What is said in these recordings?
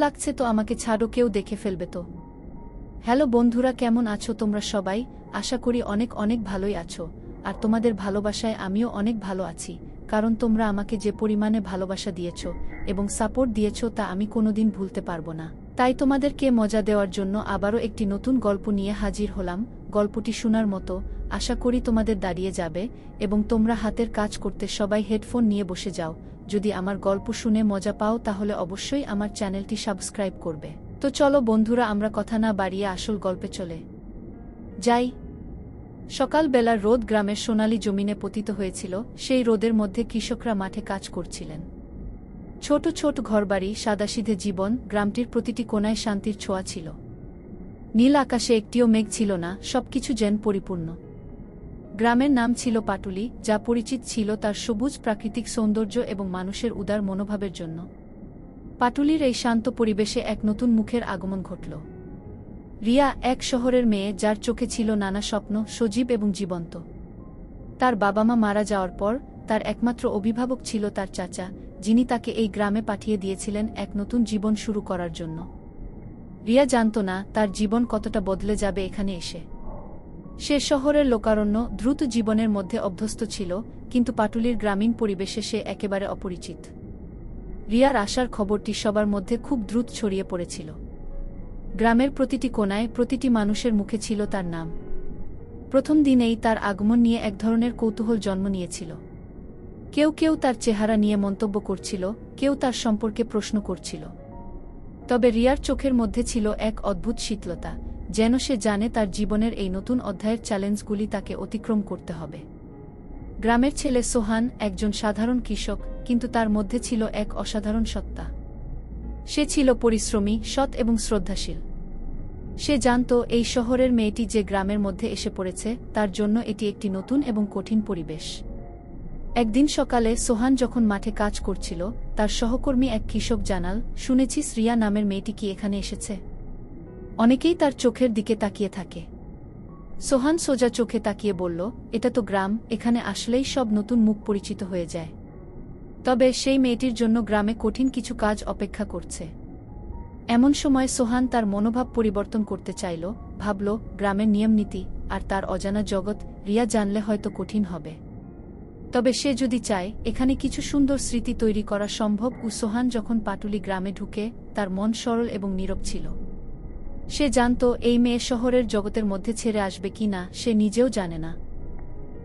লাগছে তো, আমাকে ছাড়ো, কেউ দেখে ফেলবে তো। হ্যালো বন্ধুরা, কেমন আছো তোমরা সবাই? আশা করি অনেক অনেক ভালোই আছো। আর তোমাদের ভালোবাসায় আমিও অনেক ভালো আছি, কারণ তোমরা আমাকে যে পরিমাণে ভালোবাসা দিয়েছ এবং সাপোর্ট দিয়েছ তা আমি কোনোদিন ভুলতে পারবো না। তাই তোমাদেরকে মজা দেওয়ার জন্য আবারও একটি নতুন গল্প নিয়ে হাজির হলাম। গল্পটি শোনার মতো, আশা করি তোমাদের দাঁড়িয়ে যাবে এবং তোমরা হাতের কাজ করতে সবাই হেডফোন নিয়ে বসে যাও। যদি আমার গল্প শুনে মজা পাও তাহলে অবশ্যই আমার চ্যানেলটি সাবস্ক্রাইব করবে। তো চলো বন্ধুরা, আমরা কথা না বাড়িয়ে আসল গল্পে চলে যাই। সকালবেলার রোদ গ্রামের সোনালি জমিনে পতিত হয়েছিল। সেই রোদের মধ্যে কৃষকরা মাঠে কাজ করছিলেন। ছোট ছোট ঘরবাড়ি, সাদাসিধে জীবন, গ্রামটির প্রতিটি কোণায় শান্তির ছোঁয়া ছিল। নীল আকাশে একটিও মেঘ ছিল না, সবকিছু যেন পরিপূর্ণ। গ্রামের নাম ছিল পাটুলি, যা পরিচিত ছিল তার সবুজ প্রাকৃতিক সৌন্দর্য এবং মানুষের উদার মনোভাবের জন্য। পাটুলির এই শান্ত পরিবেশে এক নতুন মুখের আগমন ঘটল। রিয়া, এক শহরের মেয়ে যার চোখে ছিল নানা স্বপ্ন, সজীব এবং জীবন্ত। তার বাবা মা মারা যাওয়ার পর তার একমাত্র অভিভাবক ছিল তার চাচা, যিনি তাকে এই গ্রামে পাঠিয়ে দিয়েছিলেন এক নতুন জীবন শুরু করার জন্য। রিয়া জানত না তার জীবন কতটা বদলে যাবে এখানে এসে। সে শহরের লোকারণ্য, দ্রুত জীবনের মধ্যে অভ্যস্ত ছিল, কিন্তু পাটুলির গ্রামীণ পরিবেশে সে একেবারে অপরিচিত। রিয়ার আসার খবরটি সবার মধ্যে খুব দ্রুত ছড়িয়ে পড়েছিল। গ্রামের প্রতিটি কোণায়, প্রতিটি মানুষের মুখে ছিল তার নাম। প্রথম দিনেই তার আগমন নিয়ে এক ধরনের কৌতূহল জন্ম নিয়েছিল। কেউ কেউ তার চেহারা নিয়ে মন্তব্য করছিল, কেউ তার সম্পর্কে প্রশ্ন করছিল। তবে রিয়ার চোখের মধ্যে ছিল এক অদ্ভুত শীতলতা, যেন সে জানে তার জীবনের এই নতুন অধ্যায়ের চ্যালেঞ্জগুলি তাকে অতিক্রম করতে হবে। গ্রামের ছেলে সোহান একজন সাধারণ কৃষক, কিন্তু তার মধ্যে ছিল এক অসাধারণ সত্তা। সে ছিল পরিশ্রমী, সৎ এবং শ্রদ্ধাশীল। সে জানত এই শহরের মেয়েটি যে গ্রামের মধ্যে এসে পড়েছে তার জন্য এটি একটি নতুন এবং কঠিন পরিবেশ। একদিন সকালে সোহান যখন মাঠে কাজ করছিল, তার সহকর্মী এক কৃষক জানাল, শুনেছিস রিয়া নামের মেয়েটি কি এখানে এসেছে? অনেকেই তার চোখের দিকে তাকিয়ে থাকে। সোহান সোজা চোখে তাকিয়ে বলল, এটা তো গ্রাম, এখানে আসলেই সব নতুন মুখ পরিচিত হয়ে যায়। তবে সেই মেয়েটির জন্য গ্রামে কঠিন কিছু কাজ অপেক্ষা করছে। এমন সময় সোহান তার মনোভাব পরিবর্তন করতে চাইল, ভাবল গ্রামের নিয়মনীতি আর তার অজানা জগৎ রিয়া জানলে হয়তো কঠিন হবে। তবে সে যদি চায়, এখানে কিছু সুন্দর স্মৃতি তৈরি করা সম্ভব। সোহান যখন পাটুলি গ্রামে ঢুকে, তার মন সরল এবং নীরব ছিল। সে জানত এই মেয়ে শহরের জগতের মধ্যে ছেড়ে আসবে কি না সে নিজেও জানে না।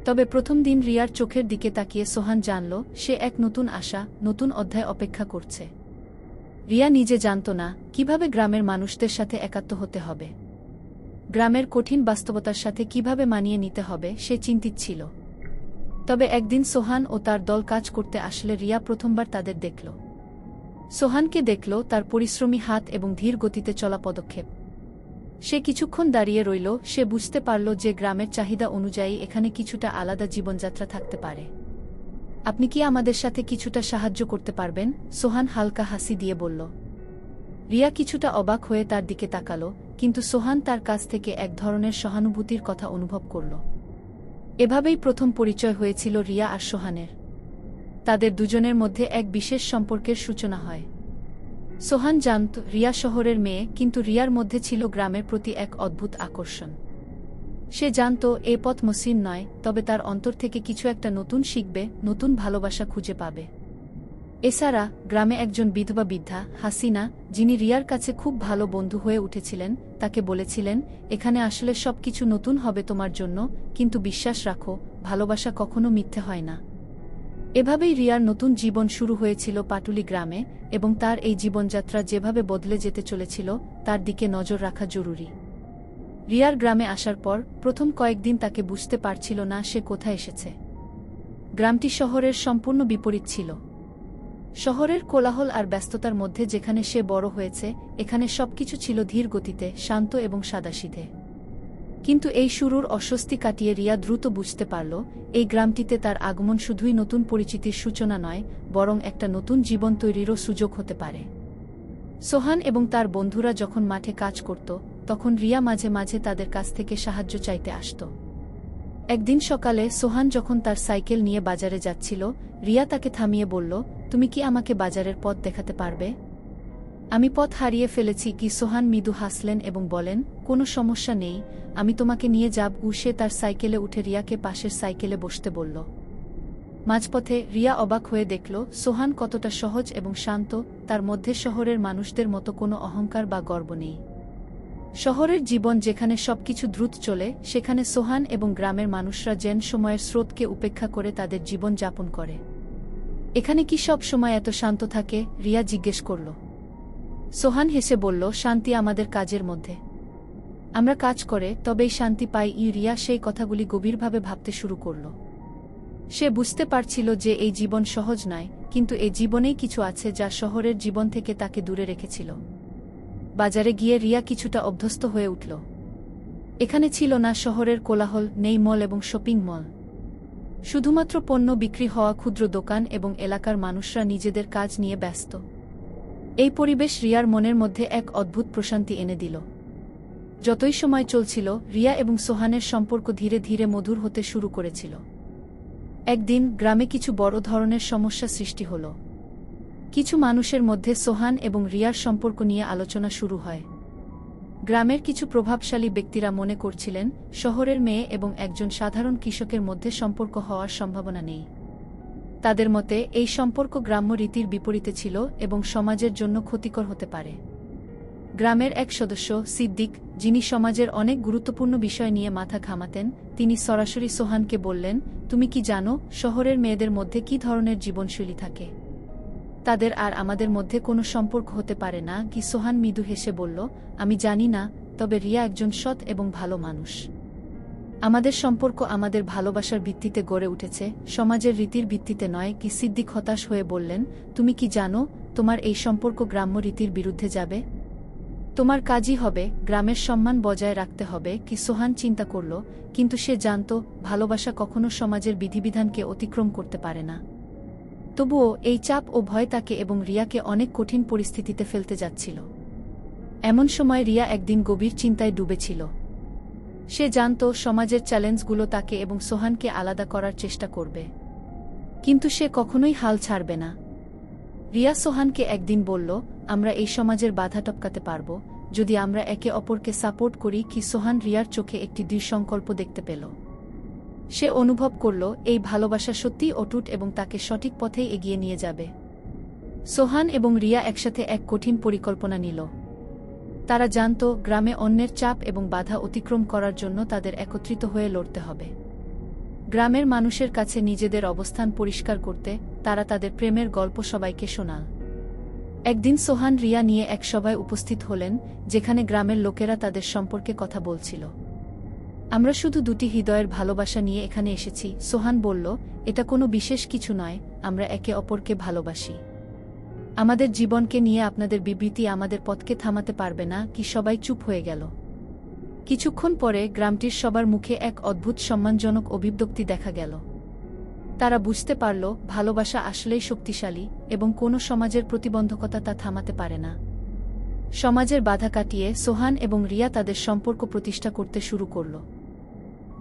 তবে প্রথম দিন রিয়ার চোখের দিকে তাকিয়ে সোহান জানল সে এক নতুন আশা, নতুন অধ্যায় অপেক্ষা করছে। রিয়া নিজে জানত না কিভাবে গ্রামের মানুষদের সাথে একাত্ম হতে হবে, গ্রামের কঠিন বাস্তবতার সাথে কিভাবে মানিয়ে নিতে হবে সে চিন্তিত ছিল। তবে একদিন সোহান ও তার দল কাজ করতে আসলে রিয়া প্রথমবার তাদের দেখল। সোহানকে দেখল তার পরিশ্রমী হাত এবং ধীর গতিতে চলা পদক্ষেপ। সে কিছুক্ষণ দাঁড়িয়ে রইল, সে বুঝতে পারল যে গ্রামের চাহিদা অনুযায়ী এখানে কিছুটা আলাদা জীবনযাত্রা থাকতে পারে। আপনি কি আমাদের সাথে কিছুটা সাহায্য করতে পারবেন? সোহান হালকা হাসি দিয়ে বলল। রিয়া কিছুটা অবাক হয়ে তার দিকে তাকাল, কিন্তু সোহান তার কাছ থেকে এক ধরনের সহানুভূতির কথা অনুভব করল। এভাবেই প্রথম পরিচয় হয়েছিল রিয়া আর সোহানের। তাদের দুজনের মধ্যে এক বিশেষ সম্পর্কের সূচনা হয়। সোহান জানত রিয়া শহরের মেয়ে, কিন্তু রিয়ার মধ্যে ছিল গ্রামের প্রতি এক অদ্ভুত আকর্ষণ। সে জানত এ পথ মসৃণ নয়, তবে তার অন্তর থেকে কিছু একটা নতুন শিখবে, নতুন ভালোবাসা খুঁজে পাবে। এছাড়া গ্রামে একজন বিধবা বৃদ্ধা, হাসিনা, যিনি রিয়ার কাছে খুব ভালো বন্ধু হয়ে উঠেছিলেন, তাকে বলেছিলেন, এখানে আসলে সবকিছু নতুন হবে তোমার জন্য, কিন্তু বিশ্বাস রাখো, ভালোবাসা কখনো মিথ্যে হয় না। এভাবেই রিয়ার নতুন জীবন শুরু হয়েছিল পাটুলি গ্রামে, এবং তার এই জীবনযাত্রা যেভাবে বদলে যেতে চলেছিল তার দিকে নজর রাখা জরুরি। রিয়ার গ্রামে আসার পর প্রথম কয়েকদিন তাকে বুঝতে পারছিল না সে কোথায় এসেছে। গ্রামটি শহরের সম্পূর্ণ বিপরীত ছিল। শহরের কোলাহল আর ব্যস্ততার মধ্যে যেখানে সে বড় হয়েছে, এখানে সবকিছু ছিল ধীর গতিতে, শান্ত এবং সাদাসিধে। কিন্তু এই শুরুর অস্বস্তি কাটিয়ে রিয়া দ্রুত বুঝতে পারল এই গ্রামটিতে তার আগমন শুধুই নতুন পরিচিতির সূচনা নয়, বরং একটা নতুন জীবন তৈরিরও সুযোগ হতে পারে। সোহান এবং তার বন্ধুরা যখন মাঠে কাজ করত, তখন রিয়া মাঝে মাঝে তাদের কাছ থেকে সাহায্য চাইতে আসত। একদিন সকালে সোহান যখন তার সাইকেল নিয়ে বাজারে যাচ্ছিল, রিয়া তাকে থামিয়ে বলল, তুমি কি আমাকে বাজারের পথ দেখাতে পারবে? আমি পথ হারিয়ে ফেলেছি কি? সোহান মৃদু হাসলেন এবং বলেন, কোনো সমস্যা নেই, আমি তোমাকে নিয়ে যাব। সে তার সাইকেলে উঠে রিয়াকে পাশের সাইকেলে বসতে বলল। মাঝপথে রিয়া অবাক হয়ে দেখল সোহান কতটা সহজ এবং শান্ত, তার মধ্যে শহরের মানুষদের মতো কোনো অহংকার বা গর্ব নেই। শহরের জীবন যেখানে সবকিছু দ্রুত চলে, সেখানে সোহান এবং গ্রামের মানুষরা যেন সময়ের স্রোতকে উপেক্ষা করে তাদের জীবন যাপন করে। এখানে কি সব সময় এত শান্ত থাকে? রিয়া জিজ্ঞেস করল। সোহান হেসে বলল, শান্তি আমাদের কাজের মধ্যে। আমরা কাজ করে তবেই শান্তি পাই। রিয়া সেই কথাগুলি গভীরভাবে ভাবতে শুরু করল। সে বুঝতে পারছিল যে এই জীবন সহজ নয়, কিন্তু এই জীবনেই কিছু আছে যা শহরের জীবন থেকে তাকে দূরে রেখেছিল। বাজারে গিয়ে রিয়া কিছুটা অভ্যস্ত হয়ে উঠল। এখানে ছিল না শহরের কোলাহল, নেই মল এবং শপিং মল। শুধুমাত্র পণ্য বিক্রি হওয়া ক্ষুদ্র দোকান এবং এলাকার মানুষরা নিজেদের কাজ নিয়ে ব্যস্ত। এই পরিবেশ রিয়ার মনের মধ্যে এক অদ্ভুত প্রশান্তি এনে দিল। যতই সময় চলছিল, রিয়া এবং সোহানের সম্পর্ক ধীরে ধীরে মধুর হতে শুরু করেছিল। একদিন গ্রামে কিছু বড় ধরনের সমস্যা সৃষ্টি হল। কিছু মানুষের মধ্যে সোহান এবং রিয়ার সম্পর্ক নিয়ে আলোচনা শুরু হয়। গ্রামের কিছু প্রভাবশালী ব্যক্তিরা মনে করছিলেন শহরের মেয়ে এবং একজন সাধারণ কৃষকের মধ্যে সম্পর্ক হওয়ার সম্ভাবনা নেই। তাদের মতে এই সম্পর্ক গ্রাম্য রীতির বিপরীতে ছিল এবং সমাজের জন্য ক্ষতিকর হতে পারে। গ্রামের এক সদস্য সিদ্দিক, যিনি সমাজের অনেক গুরুত্বপূর্ণ বিষয় নিয়ে মাথা ঘামাতেন, তিনি সরাসরি সোহানকে বললেন, তুমি কি জানো শহরের মেয়েদের মধ্যে কী ধরনের জীবনশৈলী থাকে? তাদের আর আমাদের মধ্যে কোনো সম্পর্ক হতে পারে না কি? সোহান মৃদু হেসে বলল, আমি জানি না, তবে রিয়া একজন সৎ এবং ভালো মানুষ। আমাদের সম্পর্ক আমাদের ভালোবাসার ভিত্তিতে গড়ে উঠেছে, সমাজের রীতির ভিত্তিতে নয় কি? সিদ্দিক হতাশ হয়ে বললেন, তুমি কি জানো তোমার এই সম্পর্ক গ্রাম্য রীতির বিরুদ্ধে যাবে? তোমার কাজই হবে গ্রামের সম্মান বজায় রাখতে হবে কি? সোহান চিন্তা করল, কিন্তু সে জানত ভালোবাসা কখনো সমাজের বিধিবিধানকে অতিক্রম করতে পারে না। তবুও এই চাপ ও ভয় তাকে এবং রিয়াকে অনেক কঠিন পরিস্থিতিতে ফেলতে যাচ্ছিল। এমন সময় রিয়া একদিন গভীর চিন্তায় ডুবেছিল। সে জানত সমাজের চ্যালেঞ্জগুলো তাকে এবং সোহানকে আলাদা করার চেষ্টা করবে, কিন্তু সে কখনোই হাল ছাড়বে না। রিয়া সোহানকে একদিন বলল, আমরা এই সমাজের বাধা টপকাতে পারব যদি আমরা একে অপরকে সাপোর্ট করি কি? সোহান রিয়ার চোখে একটি দৃঢ় সংকল্প দেখতে পেল। সে অনুভব করল এই ভালোবাসা সত্যিই অটুট এবং তাকে সঠিক পথেই এগিয়ে নিয়ে যাবে। সোহান এবং রিয়া একসাথে এক কঠিন পরিকল্পনা নিল। তারা জানত গ্রামে অন্যের চাপ এবং বাধা অতিক্রম করার জন্য তাদের একত্রিত হয়ে লড়তে হবে। গ্রামের মানুষের কাছে নিজেদের অবস্থান পরিষ্কার করতে তারা তাদের প্রেমের গল্প সবাইকে শোনাল। একদিন সোহান রিয়া নিয়ে এক সভায় উপস্থিত হলেন, যেখানে গ্রামের লোকেরা তাদের সম্পর্কে কথা বলছিল। আমরা শুধু দুটি হৃদয়ের ভালোবাসা নিয়ে এখানে এসেছি, সোহান বলল, এটা কোনো বিশেষ কিছু নয়, আমরা একে অপরকে ভালোবাসি। আমাদের জীবনকে নিয়ে আপনাদের বিবৃতি আমাদের পথকে থামাতে পারবে না কি? সবাই চুপ হয়ে গেল। কিছুক্ষণ পরে গ্রামটির সবার মুখে এক অদ্ভুত সম্মানজনক অভিব্যক্তি দেখা গেল। তারা বুঝতে পারল ভালোবাসা আসলেই শক্তিশালী এবং কোনো সমাজের প্রতিবন্ধকতা তা থামাতে পারে না। সমাজের বাধা কাটিয়ে সোহান এবং রিয়া তাদের সম্পর্ক প্রতিষ্ঠা করতে শুরু করল।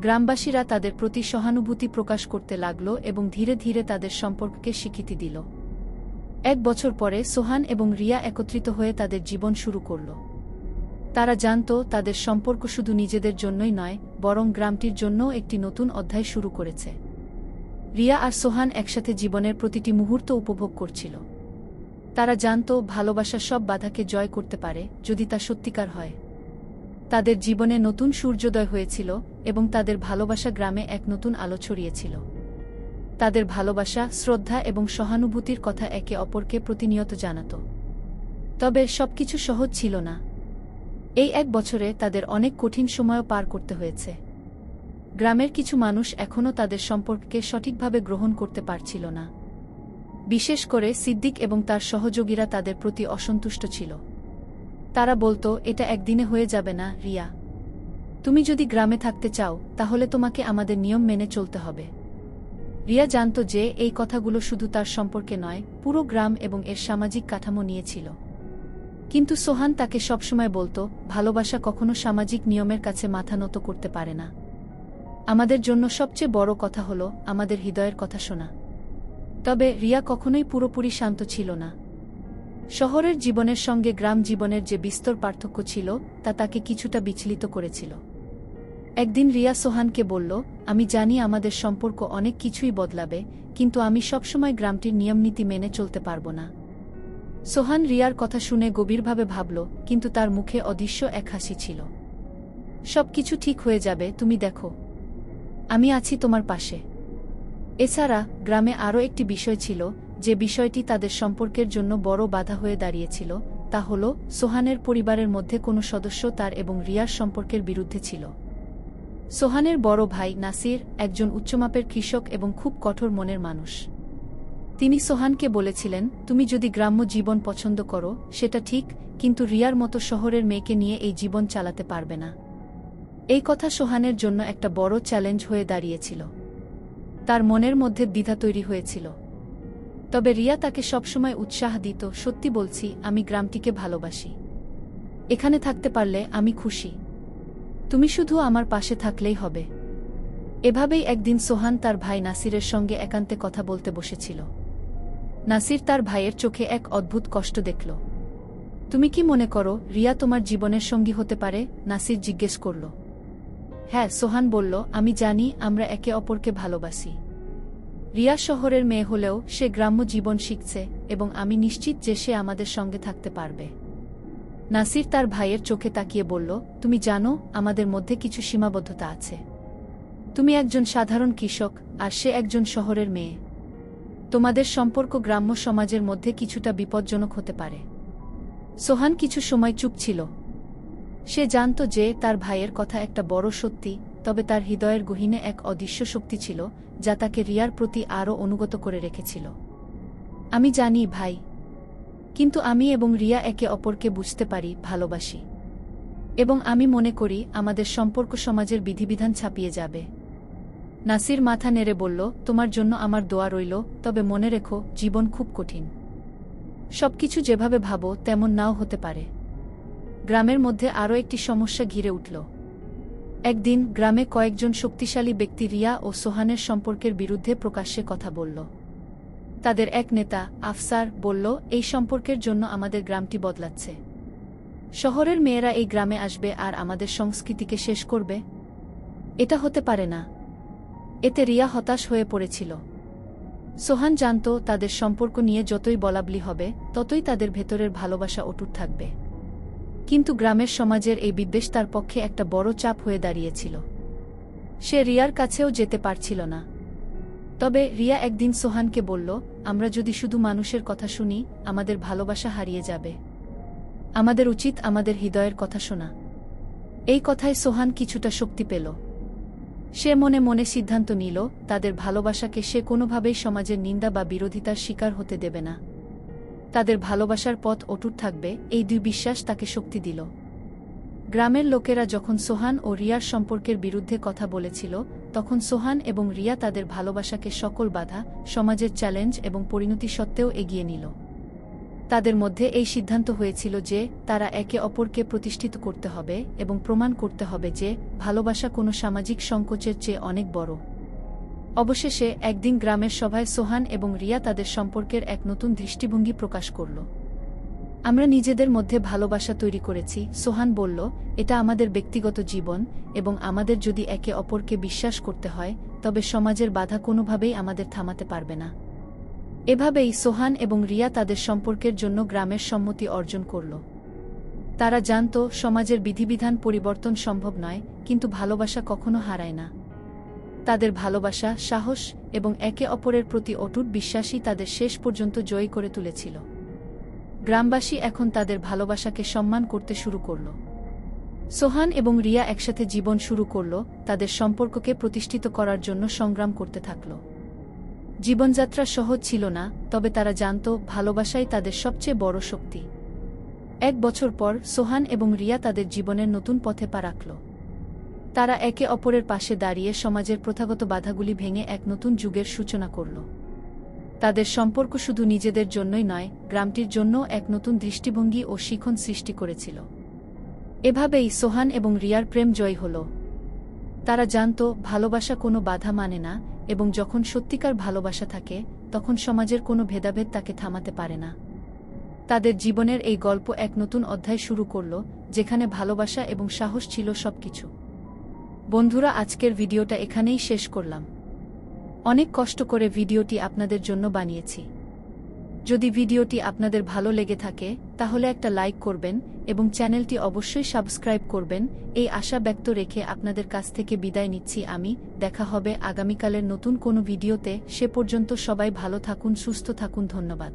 গ্রামবাসীরা তাদের প্রতি সহানুভূতি প্রকাশ করতে লাগল এবং ধীরে ধীরে তাদের সম্পর্ককে স্বীকৃতি দিল। 1 বছর পরে সোহান এবং রিয়া একত্রিত হয়ে তাদের জীবন শুরু করল। তারা জানত তাদের সম্পর্ক শুধু নিজেদের জন্যই নয়, বরং গ্রামটির জন্যও একটি নতুন অধ্যায় শুরু করেছে। রিয়া আর সোহান একসাথে জীবনের প্রতিটি মুহূর্ত উপভোগ করছিল। তারা জানত ভালোবাসা সব বাধাকে জয় করতে পারে যদি তা সত্যিকার হয়। তাদের জীবনে নতুন সূর্যোদয় হয়েছিল এবং তাদের ভালোবাসা গ্রামে এক নতুন আলো ছড়িয়েছিল। তাদের ভালোবাসা, শ্রদ্ধা এবং সহানুভূতির কথা একে অপরকে প্রতিনিয়ত জানাত। তবে সবকিছু সহজ ছিল না। এই 1 বছরে তাদের অনেক কঠিন সময়ও পার করতে হয়েছে। গ্রামের কিছু মানুষ এখনও তাদের সম্পর্ককে সঠিকভাবে গ্রহণ করতে পারছিল না। বিশেষ করে সিদ্দিক এবং তার সহযোগীরা তাদের প্রতি অসন্তুষ্ট ছিল। তারা বলতো, এটা একদিনে হয়ে যাবে না রিয়া। তুমি যদি গ্রামে থাকতে চাও তাহলে তোমাকে আমাদের নিয়ম মেনে চলতে হবে। রিয়া জানত যে এই কথাগুলো শুধু তার সম্পর্কে নয়, পুরো গ্রাম এবং এর সামাজিক কাঠামো নিয়েছিল। কিন্তু সোহান তাকে সবসময় বলতো, ভালোবাসা কখনো সামাজিক নিয়মের কাছে মাথা নত করতে পারে না। আমাদের জন্য সবচেয়ে বড় কথা হলো আমাদের হৃদয়ের কথা শোনা। তবে রিয়া কখনোই পুরোপুরি শান্ত ছিল না। শহরের জীবনের সঙ্গে গ্রাম জীবনের যে বিস্তর পার্থক্য ছিল তা তাকে কিছুটা বিচলিত করেছিল। একদিন রিয়া সোহানকে বলল, আমি জানি আমাদের সম্পর্ক অনেক কিছুই বদলাবে, কিন্তু আমি সবসময় গ্রামটির নিয়মনীতি মেনে চলতে পারব না। সোহান রিয়ার কথা শুনে গভীরভাবে ভাবল, কিন্তু তার মুখে অদৃশ্য এক হাসি ছিল। সবকিছু ঠিক হয়ে যাবে, তুমি দেখো, আমি আছি তোমার পাশে। এছাড়া গ্রামে আরও একটি বিষয় ছিল, যে বিষয়টি তাদের সম্পর্কের জন্য বড় বাধা হয়ে দাঁড়িয়েছিল, তা হল সোহানের পরিবারের মধ্যে কোনো সদস্য তার এবং রিয়ার সম্পর্কের বিরুদ্ধে ছিল। সোহানের বড় ভাই নাসির একজন উচ্চমাপের কৃষক এবং খুব কঠোর মনের মানুষ। তিনি সোহানকে বলেছিলেন, তুমি যদি গ্রাম্য জীবন পছন্দ করো সেটা ঠিক, কিন্তু রিয়ার মতো শহরের মেয়েকে নিয়ে এই জীবন চালাতে পারবে না। এই কথা সোহানের জন্য একটা বড় চ্যালেঞ্জ হয়ে দাঁড়িয়েছিল। তার মনের মধ্যে দ্বিধা তৈরি হয়েছিল। তবে রিয়া তাকে সবসময় উৎসাহ দিত, সত্যি বলছি, আমি গ্রামটিকে ভালোবাসি। এখানে থাকতে পারলে আমি খুশি। তুমি শুধু আমার পাশে থাকলেই হবে। এভাবেই একদিন সোহান তার ভাই নাসিরের সঙ্গে একান্তে কথা বলতে বসেছিল। নাসির তার ভাইয়ের চোখে এক অদ্ভুত কষ্ট দেখল। তুমি কি মনে করো রিয়া তোমার জীবনের সঙ্গী হতে পারে? নাসির জিজ্ঞেস করল। হ্যাঁ, সোহান বলল, আমি জানি আমরা একে অপরকে ভালোবাসি। রিয়া শহরের মেয়ে হলেও সে গ্রাম্য জীবন শিখছে এবং আমি নিশ্চিত যে সে আমাদের সঙ্গে থাকতে পারবে। নাসির তার ভাইয়ের চোখে তাকিয়ে বলল, তুমি জানো আমাদের মধ্যে কিছু সীমাবদ্ধতা আছে। তুমি একজন সাধারণ কৃষক আর সে একজন শহরের মেয়ে। তোমাদের সম্পর্ক গ্রাম্য সমাজের মধ্যে কিছুটা বিপজ্জনক হতে পারে। সোহান কিছু সময় চুপ ছিল। সে জানত যে তার ভাইয়ের কথা একটা বড় সত্যি, তবে তার হৃদয়ের গহীনে এক অদৃশ্য শক্তি ছিল যা তাকে রিয়ার প্রতি আরও অনুগত করে রেখেছিল। আমি জানি ভাই, কিন্তু আমি এবং রিয়া একে অপরকে বুঝতে পারি, ভালোবাসি। এবং আমি মনে করি আমাদের সম্পর্ক সমাজের বিধিবিধান ছাপিয়ে যাবে। নাসির মাথা নেড়ে বলল, তোমার জন্য আমার দোয়া রইল, তবে মনে রেখো জীবন খুব কঠিন। সবকিছু যেভাবে ভাবো তেমন নাও হতে পারে। গ্রামের মধ্যে আরও একটি সমস্যা ঘিরে উঠল। একদিন গ্রামে কয়েকজন শক্তিশালী ব্যক্তি রিয়া ও সোহানের সম্পর্কের বিরুদ্ধে প্রকাশ্যে কথা বলল। তাদের এক নেতা আফসার বলল, এই সম্পর্কের জন্য আমাদের গ্রামটি বদলাচ্ছে। শহরের মেয়েরা এই গ্রামে আসবে আর আমাদের সংস্কৃতিকে শেষ করবে। এটা হতে পারে না। এতে রিয়া হতাশ হয়ে পড়েছিল। সোহান জানত তাদের সম্পর্ক নিয়ে যতই বলাবলি হবে ততই তাদের ভেতরের ভালোবাসা অটুট থাকবে। কিন্তু গ্রামের সমাজের এই বিদ্বেষ তার পক্ষে একটা বড় চাপ হয়ে দাঁড়িয়েছিল। সে রিয়ার কাছেও যেতে পারছিল না। তবে রিয়া একদিন সোহানকে বলল, আমরা যদি শুধু মানুষের কথা শুনি আমাদের ভালোবাসা হারিয়ে যাবে। আমাদের উচিত আমাদের হৃদয়ের কথা শোনা। এই কথায় সোহান কিছুটা শক্তি পেল। সে মনে মনে সিদ্ধান্ত নিল তাদের ভালোবাসাকে সে কোনোভাবেই সমাজের নিন্দা বা বিরোধিতার শিকার হতে দেবে না। তাদের ভালোবাসার পথ অটুট থাকবে, এই দুই বিশ্বাস তাকে শক্তি দিল। গ্রামের লোকেরা যখন সোহান ও রিয়ার সম্পর্কের বিরুদ্ধে কথা বলেছিল তখন সোহান এবং রিয়া তাদের ভালোবাসাকে সকল বাধা, সমাজের চ্যালেঞ্জ এবং পরিণতি সত্ত্বেও এগিয়ে নিল। তাদের মধ্যে এই সিদ্ধান্ত হয়েছিল যে তারা একে অপরকে প্রতিষ্ঠিত করতে হবে এবং প্রমাণ করতে হবে যে ভালোবাসা কোনো সামাজিক সংকোচের চেয়ে অনেক বড়। অবশেষে একদিন গ্রামের সভায় সোহান এবং রিয়া তাদের সম্পর্কের এক নতুন দৃষ্টিভঙ্গি প্রকাশ করল। আমরা নিজেদের মধ্যে ভালোবাসা তৈরি করেছি, সোহান বলল, এটা আমাদের ব্যক্তিগত জীবন এবং আমাদের যদি একে অপরকে বিশ্বাস করতে হয় তবে সমাজের বাধা কোনোভাবেই আমাদের থামাতে পারবে না। এভাবেই সোহান এবং রিয়া তাদের সম্পর্কের জন্য গ্রামের সম্মতি অর্জন করল। তারা জানত সমাজের বিধিবিধান পরিবর্তন সম্ভব নয়, কিন্তু ভালোবাসা কখনো হারায় না। তাদের ভালোবাসা, সাহস এবং একে অপরের প্রতি অটুট বিশ্বাসই তাদের শেষ পর্যন্ত জয়ী করে তুলেছিল। গ্রামবাসী এখন তাদের ভালোবাসাকে সম্মান করতে শুরু করল। সোহান এবং রিয়া একসাথে জীবন শুরু করল, তাদের সম্পর্ককে প্রতিষ্ঠিত করার জন্য সংগ্রাম করতে থাকল। জীবনযাত্রা সহজ ছিল না, তবে তারা জানত ভালোবাসাই তাদের সবচেয়ে বড় শক্তি। 1 বছর পর সোহান এবং রিয়া তাদের জীবনের নতুন পথে পা রাখল। তারা একে অপরের পাশে দাঁড়িয়ে সমাজের প্রথাগত বাধাগুলি ভেঙে এক নতুন যুগের সূচনা করল। তাদের সম্পর্ক শুধু নিজেদের জন্যই নয়, গ্রামটির জন্যও এক নতুন দৃষ্টিভঙ্গি ও শিখন সৃষ্টি করেছিল। এভাবেই সোহান এবং রিয়ার প্রেম জয় হল। তারা জানত ভালোবাসা কোনো বাধা মানে না এবং যখন সত্যিকার ভালোবাসা থাকে তখন সমাজের কোনো ভেদাভেদ তাকে থামাতে পারে না। তাদের জীবনের এই গল্প এক নতুন অধ্যায় শুরু করল, যেখানে ভালোবাসা এবং সাহস ছিল সবকিছু। বন্ধুরা, আজকের ভিডিওটা এখানেই শেষ করলাম। অনেক কষ্ট করে ভিডিওটি আপনাদের জন্য বানিয়েছি। যদি ভিডিওটি আপনাদের ভালো লেগে থাকে তাহলে একটা লাইক করবেন এবং চ্যানেলটি অবশ্যই সাবস্ক্রাইব করবেন। এই আশা ব্যক্ত রেখে আপনাদের কাছ থেকে বিদায় নিচ্ছি আমি। দেখা হবে আগামীকালের নতুন কোনো ভিডিওতে। সে পর্যন্ত সবাই ভালো থাকুন, সুস্থ থাকুন। ধন্যবাদ।